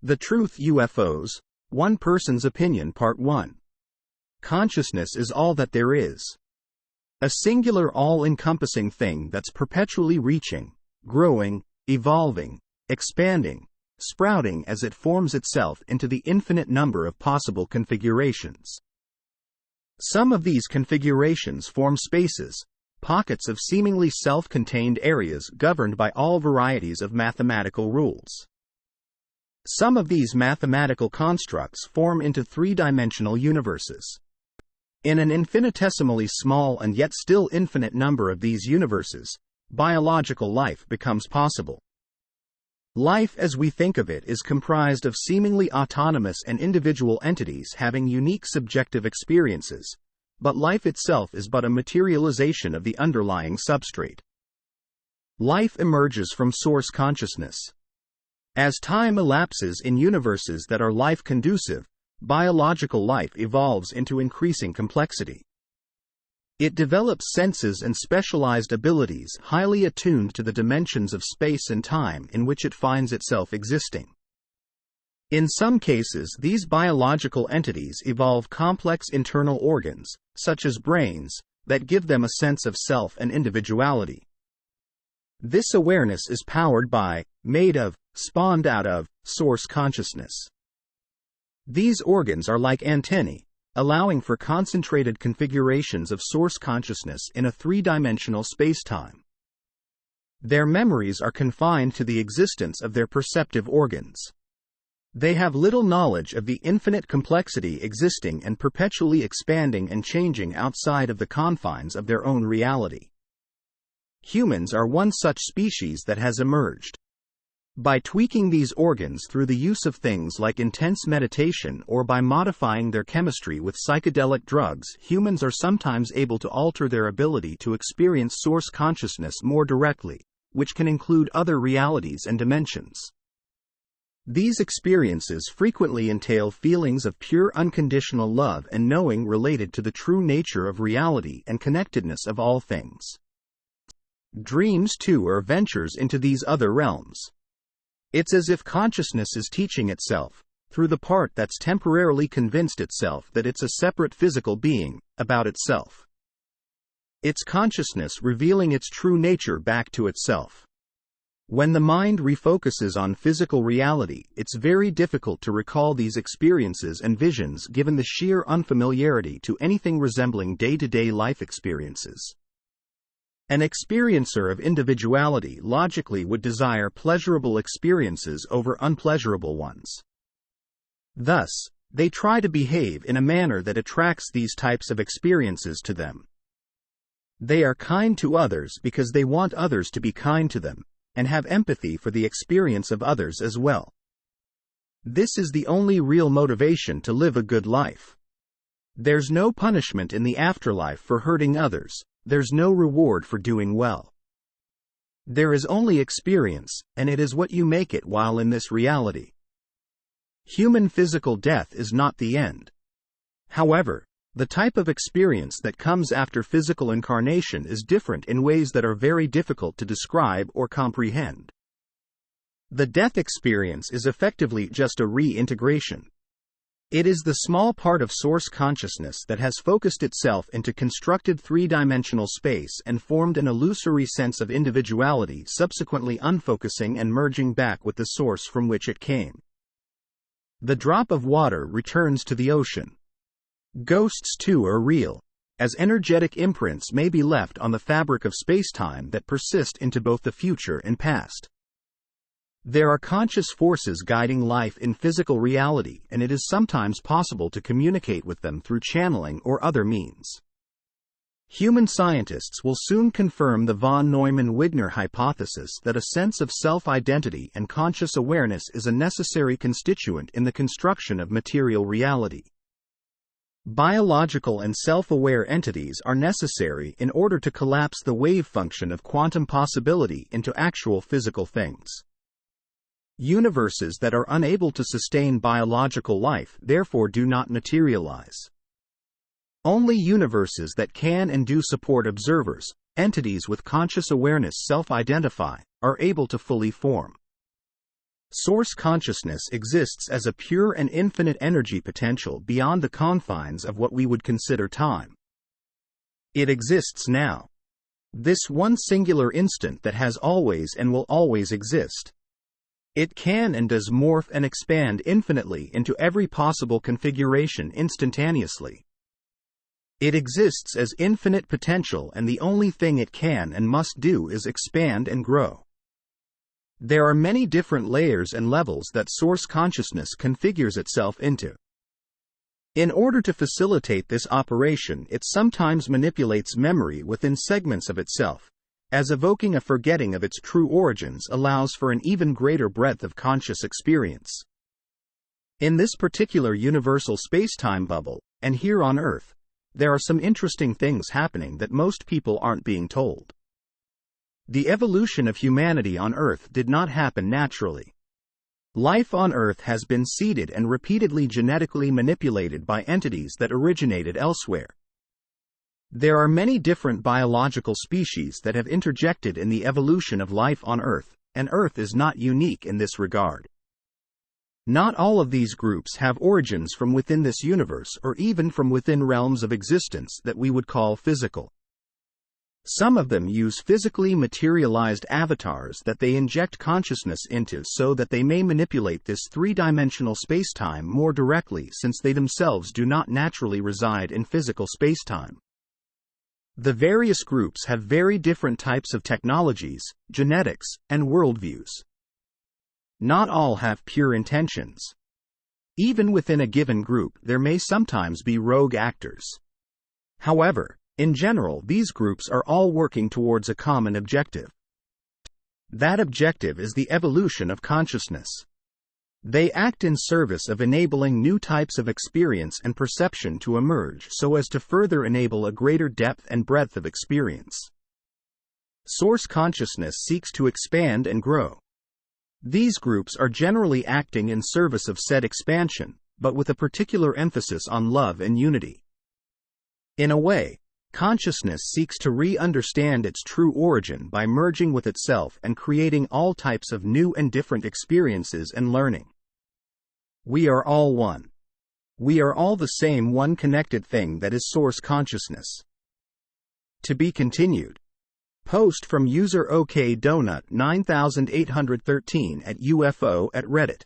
The Truth UFOs, One Person's Opinion Part 1. Consciousness is all that there is. A singular all-encompassing thing that's perpetually reaching, growing, evolving, expanding, sprouting as it forms itself into the infinite number of possible configurations. Some of these configurations form spaces, pockets of seemingly self-contained areas governed by all varieties of mathematical rules. Some of these mathematical constructs form into three-dimensional universes. In an infinitesimally small and yet still infinite number of these universes, biological life becomes possible. Life as we think of it is comprised of seemingly autonomous and individual entities having unique subjective experiences, but life itself is but a materialization of the underlying substrate. Life emerges from source consciousness. As time elapses in universes that are life-conducive, biological life evolves into increasing complexity. It develops senses and specialized abilities highly attuned to the dimensions of space and time in which it finds itself existing. In some cases, these biological entities evolve complex internal organs, such as brains, that give them a sense of self and individuality. This awareness is powered by, made of, spawned out of, source consciousness. These organs are like antennae, allowing for concentrated configurations of source consciousness in a three-dimensional spacetime. Their memories are confined to the existence of their perceptive organs. They have little knowledge of the infinite complexity existing and perpetually expanding and changing outside of the confines of their own reality. Humans are one such species that has emerged. By tweaking these organs through the use of things like intense meditation or by modifying their chemistry with psychedelic drugs, humans are sometimes able to alter their ability to experience source consciousness more directly, which can include other realities and dimensions. These experiences frequently entail feelings of pure unconditional love and knowing related to the true nature of reality and connectedness of all things. Dreams, too, are ventures into these other realms. It's as if consciousness is teaching itself, through the part that's temporarily convinced itself that it's a separate physical being, about itself. It's consciousness revealing its true nature back to itself. When the mind refocuses on physical reality, it's very difficult to recall these experiences and visions given the sheer unfamiliarity to anything resembling day-to-day life experiences. An experiencer of individuality logically would desire pleasurable experiences over unpleasurable ones. Thus, they try to behave in a manner that attracts these types of experiences to them. They are kind to others because they want others to be kind to them, and have empathy for the experience of others as well. This is the only real motivation to live a good life. There's no punishment in the afterlife for hurting others. There's no reward for doing well. There is only experience, and it is what you make it while in this reality. Human physical death is not the end. However, the type of experience that comes after physical incarnation is different in ways that are very difficult to describe or comprehend. The death experience is effectively just a reintegration. It is the small part of source consciousness that has focused itself into constructed three-dimensional space and formed an illusory sense of individuality, subsequently unfocusing and merging back with the source from which it came. The drop of water returns to the ocean. Ghosts, too, are real, as energetic imprints may be left on the fabric of spacetime that persist into both the future and past. There are conscious forces guiding life in physical reality, and it is sometimes possible to communicate with them through channeling or other means. Human scientists will soon confirm the von Neumann-Wigner hypothesis that a sense of self-identity and conscious awareness is a necessary constituent in the construction of material reality. Biological and self-aware entities are necessary in order to collapse the wave function of quantum possibility into actual physical things. Universes that are unable to sustain biological life therefore do not materialize. Only universes that can and do support observers, entities with conscious awareness self-identify, are able to fully form. Source consciousness exists as a pure and infinite energy potential beyond the confines of what we would consider time. It exists now. This one singular instant that has always and will always exist. It can and does morph and expand infinitely into every possible configuration instantaneously. It exists as infinite potential, and the only thing it can and must do is expand and grow. There are many different layers and levels that source consciousness configures itself into. In order to facilitate this operation, it sometimes manipulates memory within segments of itself, as evoking a forgetting of its true origins allows for an even greater breadth of conscious experience. In this particular universal space-time bubble, and here on Earth, there are some interesting things happening that most people aren't being told. The evolution of humanity on Earth did not happen naturally. Life on Earth has been seeded and repeatedly genetically manipulated by entities that originated elsewhere. There are many different biological species that have interjected in the evolution of life on Earth, and Earth is not unique in this regard. Not all of these groups have origins from within this universe or even from within realms of existence that we would call physical. Some of them use physically materialized avatars that they inject consciousness into so that they may manipulate this three-dimensional spacetime more directly, since they themselves do not naturally reside in physical spacetime. The various groups have very different types of technologies, genetics, and worldviews. Not all have pure intentions. Even within a given group, there may sometimes be rogue actors. However, in general, these groups are all working towards a common objective. That objective is the evolution of consciousness. They act in service of enabling new types of experience and perception to emerge so as to further enable a greater depth and breadth of experience. Source consciousness seeks to expand and grow. These groups are generally acting in service of said expansion, but with a particular emphasis on love and unity. In a way, consciousness seeks to re-understand its true origin by merging with itself and creating all types of new and different experiences and learning. We are all one. We are all the same one connected thing that is source consciousness. To be continued. Post from user OKDonut 9813 at UFO at Reddit.